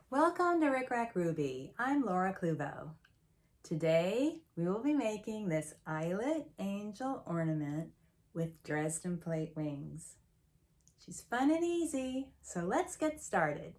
Welcome to Rick Rack Ruby. I'm Laura Cluvo. Today we will be making this Eyelet angel ornament with Dresden Plate wings. She's fun and easy, so let's get started.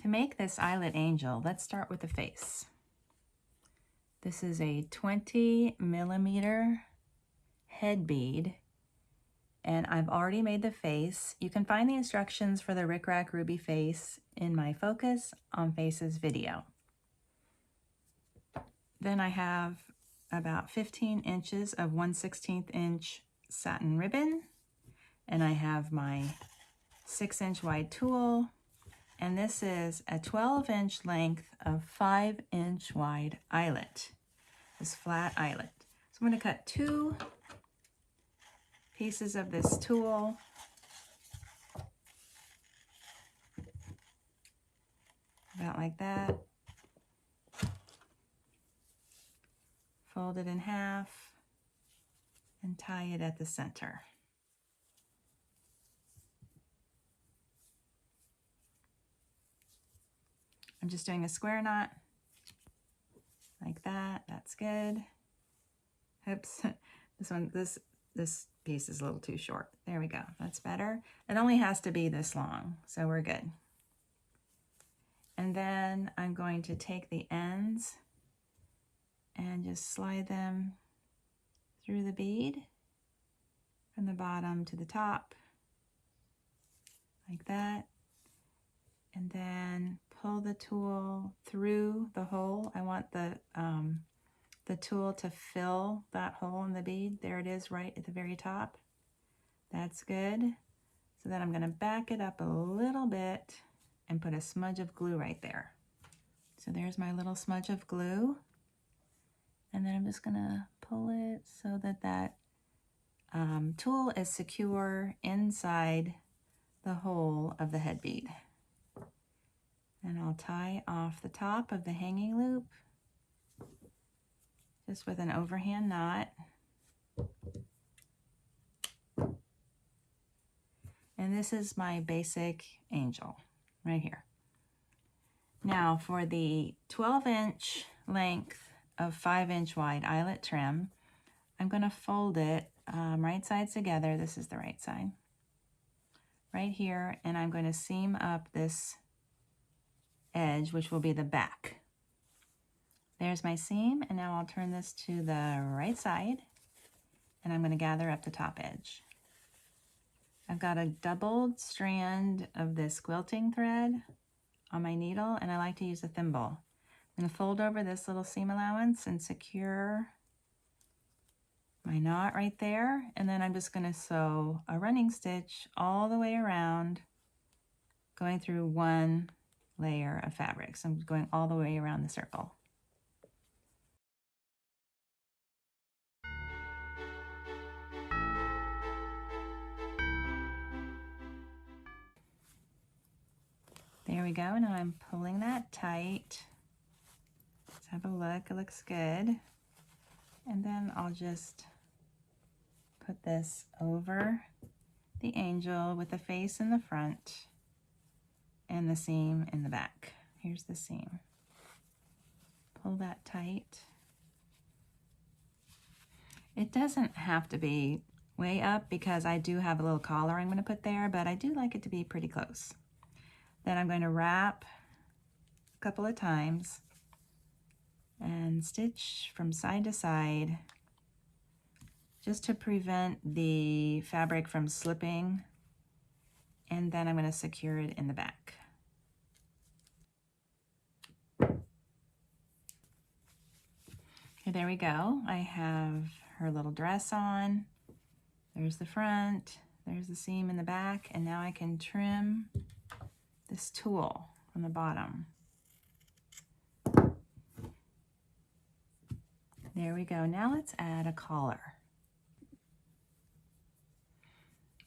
To make this Eyelet angel, let's start with the face. This is a 20mm head bead, and I've already made the face. You can find the instructions for the Rick Rack Ruby face in my Focus on Faces video. Then I have about 15 inches of 1/16 inch satin ribbon, and I have my 6-inch wide tulle, and this is a 12-inch length of 5-inch wide eyelet, this flat eyelet. So I'm going to cut 2 pieces of this tulle, about like that. Fold it in half and tie it at the center. I'm just doing a square knot like that. That's good. Oops, this piece is a little too short. There we go. That's better. It only has to be this long, so we're good. And then I'm going to take the ends and just slide them through the bead from the bottom to the top, like that. And then pull the tool through the hole. I want the tool to fill that hole in the bead. There it is, right at the very top. That's good. So then I'm going to back it up a little bit and put a smudge of glue right there. So there's my little smudge of glue. And then I'm just going to pull it so that that tool is secure inside the hole of the head bead. And I'll tie off the top of the hanging loop just with an overhand knot. And this is my basic angel right here. Now for the 12-inch length of 5-inch wide eyelet trim, I'm going to fold it right sides together. This is the right side. Right here, and I'm going to seam up this edge, which will be the back. There's my seam, and now I'll turn this to the right side, and I'm going to gather up the top edge. I've got a doubled strand of this quilting thread on my needle, and I like to use a thimble. I'm going to fold over this little seam allowance and secure my knot right there, and then I'm just going to sew a running stitch all the way around, going through one layer of fabric. So I'm going all the way around the circle. There we go. Now I'm pulling that tight. Let's have a look. It looks good. And then I'll just put this over the angel with the face in the front and the seam in the back. Here's the seam. Pull that tight. It doesn't have to be way up because I do have a little collar I'm going to put there, but I do like it to be pretty close. Then I'm going to wrap a couple of times and stitch from side to side just to prevent the fabric from slipping, and then I'm going to secure it in the back. Okay, there we go. I have her little dress on. There's the front, there's the seam in the back, and now I can trim this tulle from the bottom. There we go. Now let's add a collar.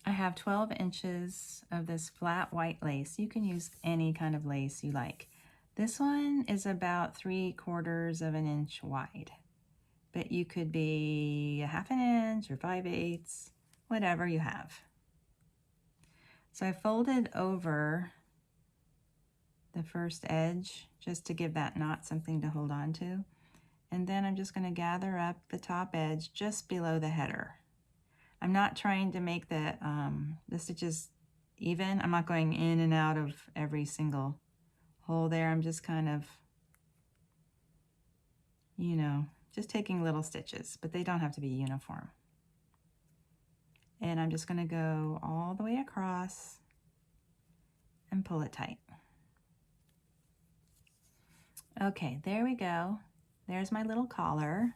I have 12 inches of this flat white lace. You can use any kind of lace you like. This one is about 3/4 of an inch wide, but you could be 1/2 inch or 5/8, whatever you have. So I folded over the first edge just to give that knot something to hold on to. And then I'm just going to gather up the top edge just below the header. I'm not trying to make the stitches even. I'm not going in and out of every single hole there. I'm just kind of, you know, just taking little stitches, but they don't have to be uniform. And I'm just going to go all the way across and pull it tight. Okay, there we go. There's my little collar,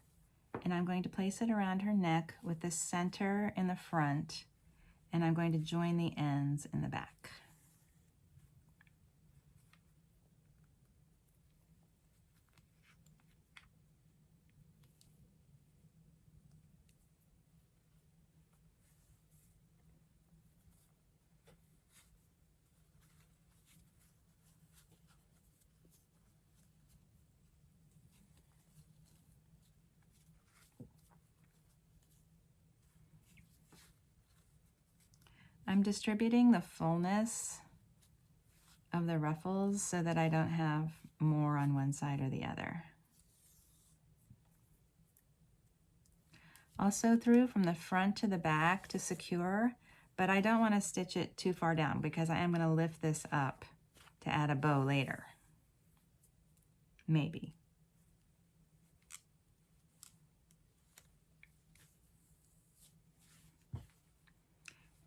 and I'm going to place it around her neck with the center in the front, and I'm going to join the ends in the back. I'm distributing the fullness of the ruffles so that I don't have more on one side or the other. I'll sew through from the front to the back to secure, but I don't want to stitch it too far down because I am going to lift this up to add a bow later. Maybe.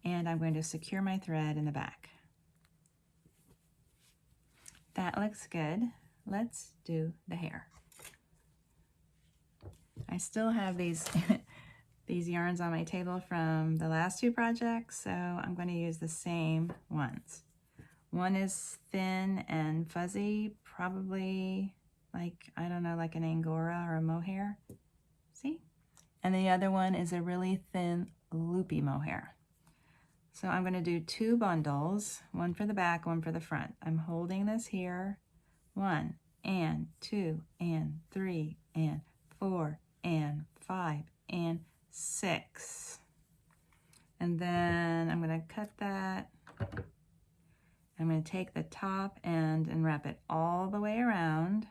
And I'm going to secure my thread in the back. That looks good. Let's do the hair. I still have these these yarns on my table from the last two projects, so I'm going to use the same ones. One is thin and fuzzy, probably like, I don't know, like an Angora or a mohair. See? And the other one is a really thin loopy mohair. So I'm going to do two bundles, one for the back, one for the front. I'm holding this here, 1 and 2 and 3 and 4 and 5 and 6. And then I'm going to cut that. I'm going to take the top end and wrap it all the way around,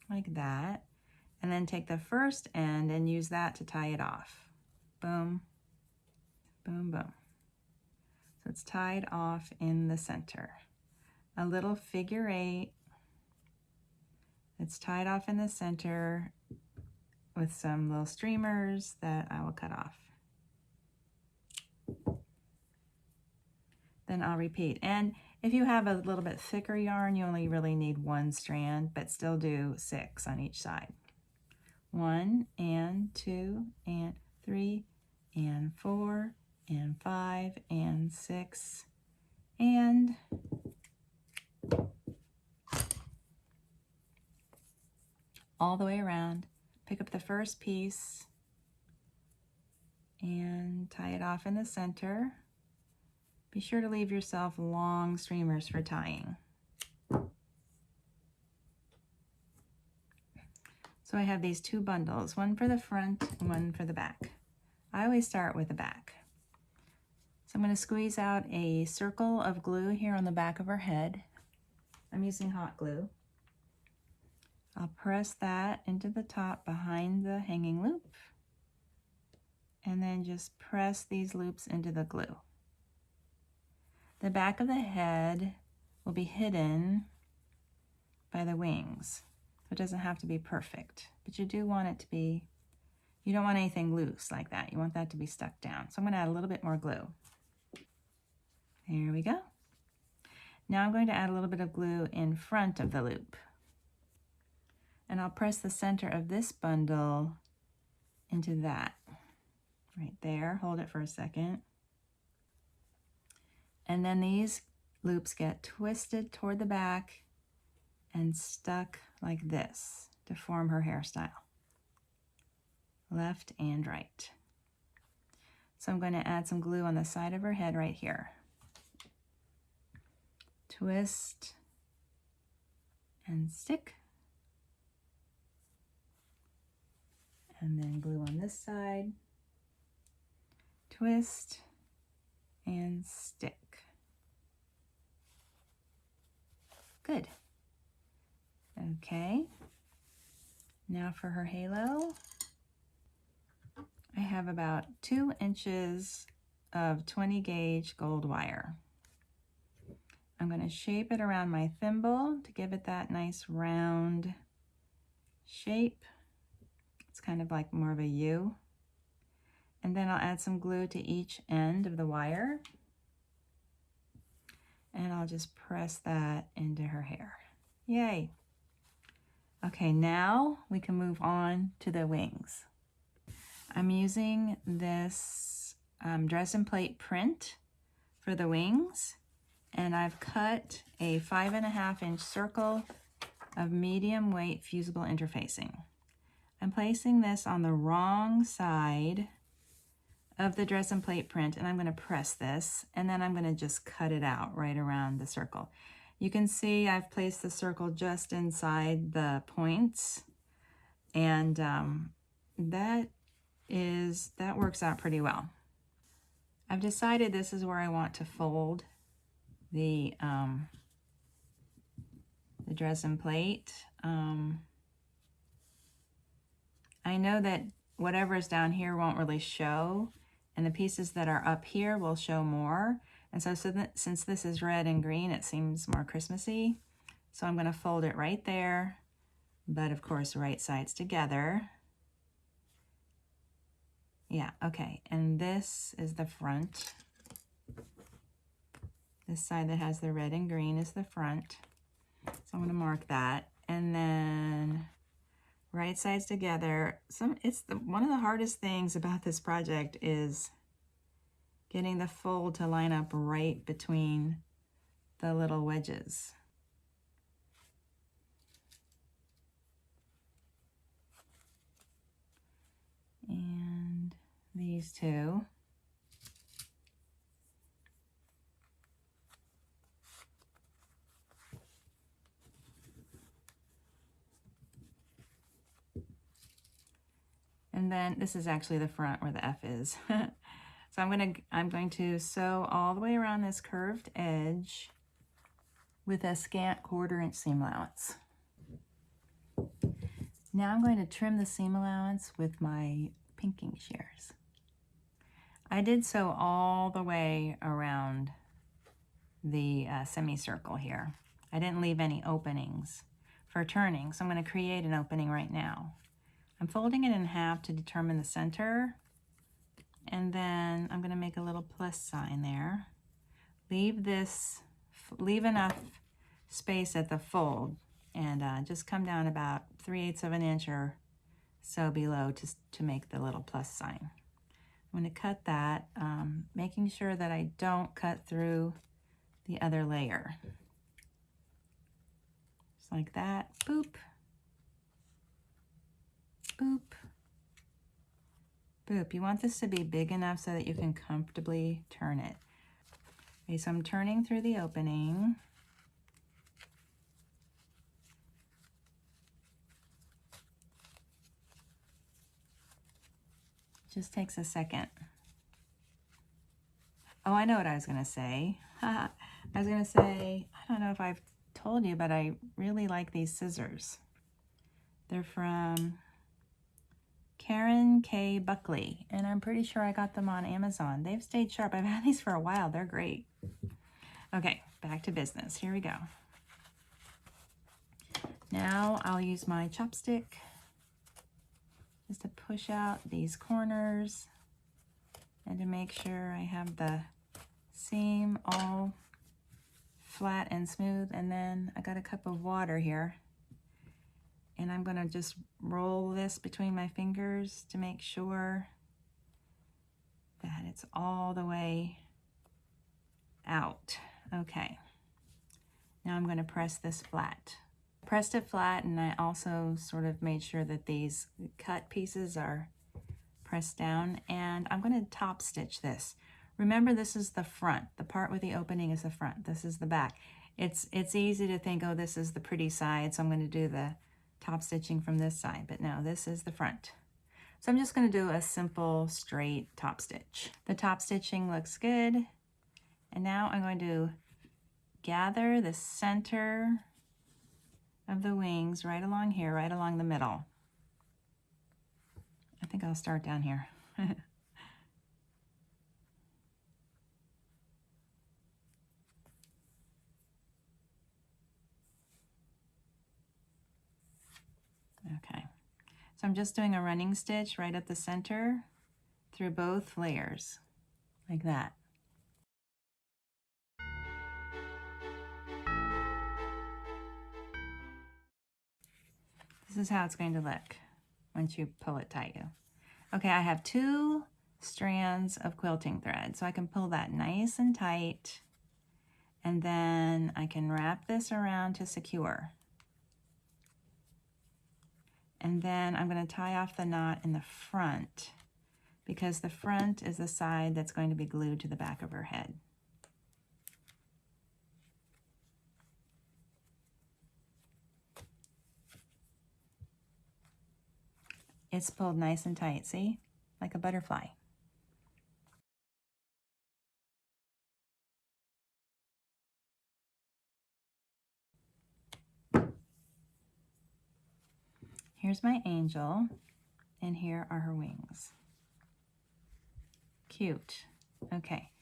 like that. And then take the first end and use that to tie it off. Boom, boom, boom. So it's tied off in the center. A little figure 8. It's tied off in the center with some little streamers that I will cut off. Then I'll repeat. And if you have a little bit thicker yarn, you only really need 1 strand, but still do 6 on each side. 1 and 2 and 3 and 4 and 5 and 6 and all the way around. Pick up the first piece and tie it off in the center. Be sure to leave yourself long streamers for tying. So I have these two bundles, one for the front and one for the back. I always start with the back. So I'm going to squeeze out a circle of glue here on the back of her head. I'm using hot glue. I'll press that into the top behind the hanging loop, and then just press these loops into the glue. The back of the head will be hidden by the wings. It doesn't have to be perfect, but you do want it to be, you don't want anything loose like that. You want that to be stuck down. So I'm going to add a little bit more glue. There we go. Now I'm going to add a little bit of glue in front of the loop. And I'll press the center of this bundle into that. Right there. Hold it for a second. And then these loops get twisted toward the back and stuck like this to form her hairstyle. Left and right. So I'm going to add some glue on the side of her head right here. Twist and stick. And then glue on this side. Twist Good. Okay. Now for her halo, I have about 2 inches of 20 gauge gold wire. I'm going to shape it around my thimble to give it that nice round shape. It's kind of like more of a U. And then I'll add some glue to each end of the wire. And I'll just press that into her hair. Yay! Okay, now we can move on to the wings. I'm using this Dresden Plate print for the wings, and I've cut a 5.5 inch circle of medium weight fusible interfacing. I'm placing this on the wrong side of the Dresden Plate print, and I'm going to press this, and then I'm going to just cut it out right around the circle. You can see I've placed the circle just inside the points, and that works out pretty well. I've decided this is where I want to fold the Dresden Plate. I know that whatever is down here won't really show, and the pieces that are up here will show more. And so since this is red and green, it seems more Christmassy. So I'm going to fold it right there, but of course right sides together. Yeah, okay, and this is the front. This side that has the red and green is the front. So I'm going to mark that. And then right sides together. One of the hardest things about this project is getting the fold to line up right between the little wedges. And these two. And then this is actually the front where the F is. So I'm going to sew all the way around this curved edge with a scant 1/4 inch seam allowance. Now I'm going to trim the seam allowance with my pinking shears. I did sew all the way around the semicircle here. I didn't leave any openings for turning, so I'm going to create an opening right now. I'm folding it in half to determine the center, and then I'm going to make a little plus sign there. Leave enough space at the fold, and just come down about 3/8 of an inch or so below to make the little plus sign. I'm going to cut that, making sure that I don't cut through the other layer. Just like that. Boop. Boop. Boop. You want this to be big enough so that you can comfortably turn it. Okay, so I'm turning through the opening. Just takes a second. Oh, I know what I was going to say. I was going to say, I don't know if I've told you, but I really like these scissors. They're from Karen K. Buckley, and I'm pretty sure I got them on Amazon. They've stayed sharp. I've had these for a while. They're great. Okay, back to business. Here we go. Now I'll use my chopstick just to push out these corners and to make sure I have the seam all flat and smooth. And then I got a cup of water here, and I'm going to just roll this between my fingers to make sure that it's all the way out. Okay, now I'm going to press this flat. Pressed it flat, and I also sort of made sure that these cut pieces are pressed down, and I'm going to top stitch this. Remember, this is the front. The part with the opening is the front. This is the back. It's easy to think, oh, this is the pretty side, so I'm going to do the top stitching from this side, but no, this is the front. So I'm just going to do a simple straight top stitch. The top stitching looks good, and now I'm going to gather the center of the wings right along here, right along the middle. I think I'll start down here. Okay, so I'm just doing a running stitch right at the center through both layers, like that. This is how it's going to look once you pull it tight. Okay, I have 2 strands of quilting thread, so I can pull that nice and tight, and then I can wrap this around to secure. And then I'm going to tie off the knot in the front, because the front is the side that's going to be glued to the back of her head. It's pulled nice and tight, see? Like a butterfly. Here's my angel, and here are her wings. Cute. Okay,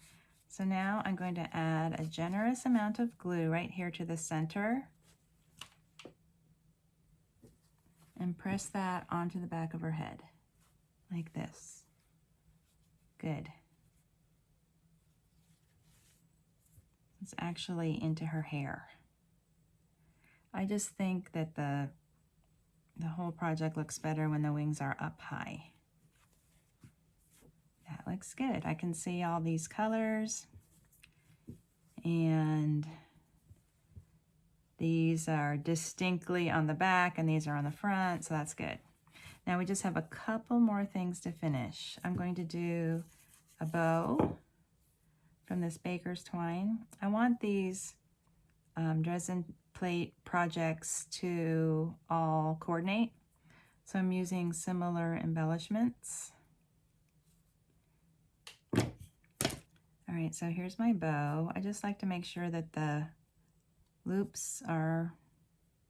so now I'm going to add a generous amount of glue right here to the center and press that onto the back of her head, like this. Good. It's actually into her hair. I just think that the whole project looks better when the wings are up high. That looks good. I can see all these colors, and these are distinctly on the back and these are on the front, so that's good. Now we just have a couple more things to finish. I'm going to do a bow from this Baker's Twine. I want these Dresden Plate projects to all coordinate, so I'm using similar embellishments. All right, so here's my bow. I just like to make sure that the loops are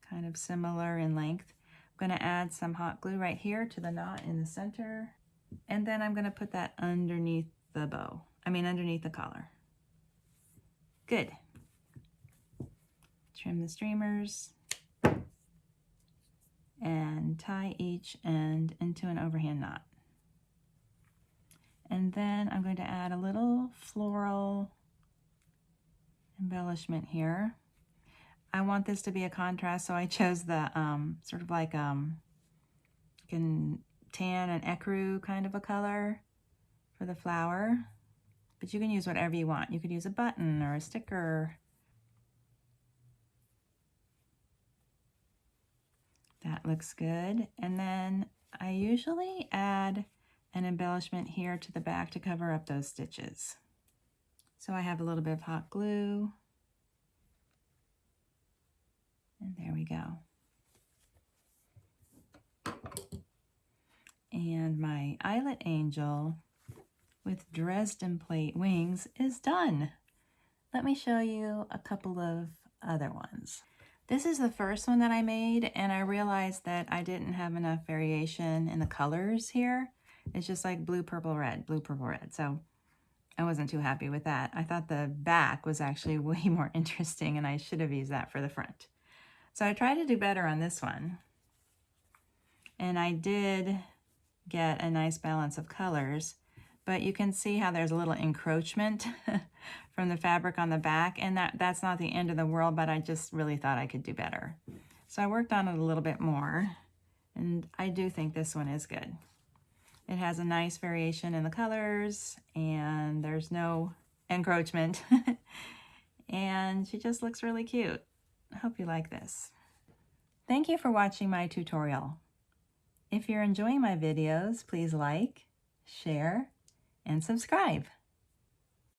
kind of similar in length. I'm going to add some hot glue right here to the knot in the center, and then I'm going to put that underneath the bow. Underneath the collar. Good. Trim the streamers and tie each end into an overhand knot. And then I'm going to add a little floral embellishment here. I want this to be a contrast, so I chose the sort of like you can tan and ecru kind of a color for the flower, but you can use whatever you want. You could use a button or a sticker. That looks good. And then I usually add an embellishment here to the back to cover up those stitches. So I have a little bit of hot glue. And there we go. And my Eyelet angel with Dresden Plate wings is done. Let me show you a couple of other ones. This is the first one that I made, and I realized that I didn't have enough variation in the colors here. It's just like blue, purple, red, blue, purple, red. So I wasn't too happy with that. I thought the back was actually way more interesting, and I should have used that for the front. So I tried to do better on this one. And I did get a nice balance of colors, but you can see how there's a little encroachment from the fabric on the back, and that's not the end of the world, but I just really thought I could do better. So I worked on it a little bit more, and I do think this one is good. It has a nice variation in the colors, and there's no encroachment, and she just looks really cute. I hope you like this. Thank you for watching my tutorial. If you're enjoying my videos, please like, share, and subscribe.